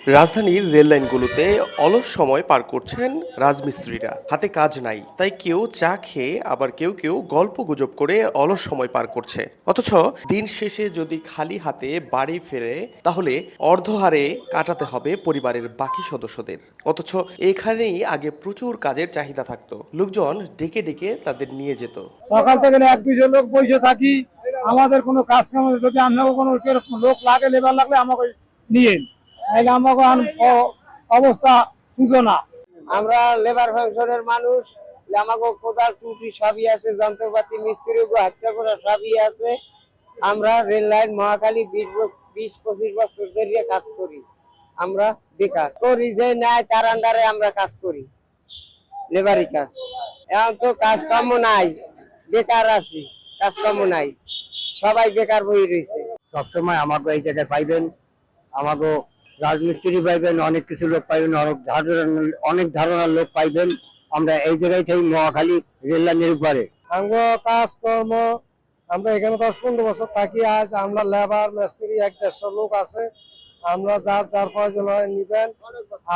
রাজধানীর রেললাইনগুলোতে অলস সময় পার করছেন রাজমিস্ত্রিরা। হাতে কাজ নাই, তাই কেউ চা খেয়ে আবার কেউ গল্প গুজব করে অলস সময় পার করছে। অথচ দিন শেষে যদি খালি হাতে বাড়ি ফেরে তাহলে অর্ধহারে কাটাতে হবে পরিবারের বাকি সদস্যদের। অথচ এখানেই আগে প্রচুর কাজের চাহিদা থাকতো, লোকজন ডেকে ডেকে তাদের নিয়ে যেত। সকাল থেকে এক দুইজন লোক বসে থাকি, আমাদের কোনো কাজ কাম যদি আপনাকে কোনো লোক লাগে, লেবার লাগলে আমাকে নিয়ে, নাহলে আমাকে অবস্থা সূচনা। আমরা লেবার ফাংশনের মানুষ, আমাকে কোদাল টুপি সবই আছে, যন্ত্রপাতি মিস্ত্রি হত্যা করা সবই আছে। আমরা রেল লাইন মহাখালী 20-25 বছর ধরে কাজ করি। আমরা বেকার করি যে নাই তার আন্ডারে আমরা কাজ করি, লেবারি কাজ। এখন তো কাজ কাম নাই, বেকার আছি, কাজ কাম নাই, সবাই বেকার বই রয়েছে। সবসময় আমাকে এই জায়গায় পাইবেন, আমাকে রাজমিস্ত্রি পাইবেন, অনেক কিছু লোক পাইবেন, অনেক ধারণার লোক পাইবেন। আমরা এই জায়গায় থেকে মহাখালী রেল লাইনের উপরে আমরা কাজকর্ম। আমরা এখানে 10-15 বছর থাকি। আজ আমরা লেবার মিস্ত্রি 1-150 লোক আছে। আমরা যার যার প্রয়োজন হয় নিবেন।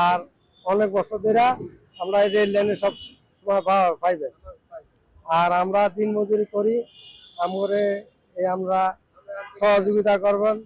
আর অনেক বছর ধরে আমরা এই রেল লাইনে সব সময় পাইবেন। আর আমরা দিন মজুরি করি, আমরা সহযোগিতা করবেন।